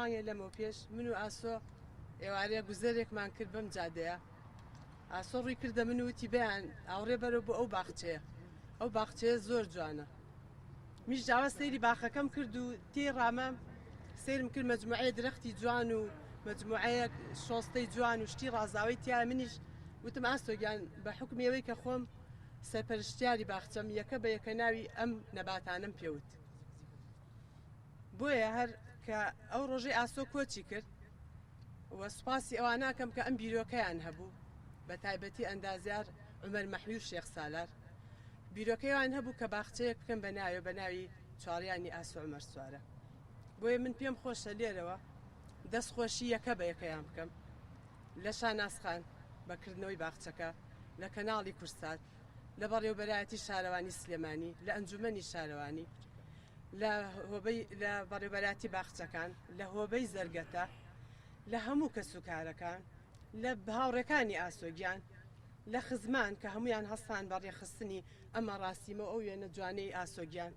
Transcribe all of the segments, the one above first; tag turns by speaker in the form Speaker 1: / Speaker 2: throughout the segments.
Speaker 1: مانگێ لەمە پێش من و ئاسۆ ئێوارەیە گوزەرێکمان کرد بەم جادەیە ئاسۆ ڕووی کردە من وتی بەیان ئاوڕێ بەرەو بۆ ئەو باخچەیە ئەو باخچەیە زۆر جوانە میش جاوە سەیری باخەکەم کرد و تێ ڕامە سێرم کرد مەجموعەیە درەختی جوان و مەجموعەیە شۆستەی جوان و شتی ڕازاوی تیا منیش وتم ئاستۆگیان بە حکمێوەی کە خۆم سەرپەرشتیاری باخچەم یەکە بە یەکە ناوی ئەم نەباتانم پێوت بۆیە هەر کە ئەو ڕۆژەی ئاسۆ کۆچی کرد وە سوپاسی ئەوان ناکەم کە ئەم بیرۆکەیان هەبوو بە تایبەتی ئەندازیار عومەر مەحموود شێخ سالار بیرۆکەیان هەبوو کە باخچەیەک بکەم بە ناوی چاڕیانی ئاسۆ عومەر سوارە بۆیە من پێم خۆشە لێرەوە دەستخۆشی یەکە بە یەکەیان بکەم لە شاناسخان بەکردنەوەی باخچەکە لە کەناڵی کورسات لە بەڕێوەبەرایەتی شارەوانی سلێمانی لە ئەنجومەنی شارەوانی لە بەڕێوەبەرایەتی باخچەکان لە هۆبەی زەرگەتە لە هەموو کەسوکارەکان لە هاوڕێکانی ئاسۆگیان لە خزمان کە هەمویان هەستان بە ڕێخستنی ئەمە ڕاستیمە ئەو وێنە جوانەی ئاسۆگیان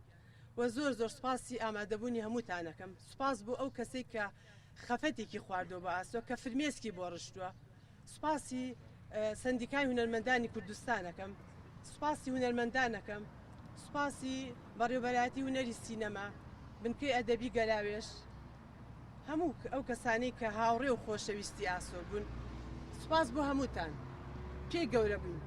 Speaker 1: و زۆر سوپاسی ئامادەبوونی هەمووتانەکەم سوپاس بۆ ئەو کەسێک کە خەفەتێکی خواردۆ بە ئاسۆ کە فرمێسکی بۆ ڕشتووە سوپاسی سندیکای هونەرمەندانی کوردستانەکەم سوپاسی هونەرمەندانەکەم سوپاسی بەڕێوەبەرایەتی هونەری سینەما بنکەی ئەدەبی گەلاوێش هەموو ئەو کەسانەی کە هاوڕێ و خۆشەویستی ئاسۆ بوون سوپاس بۆ هەمووتان پێی گەورە بوون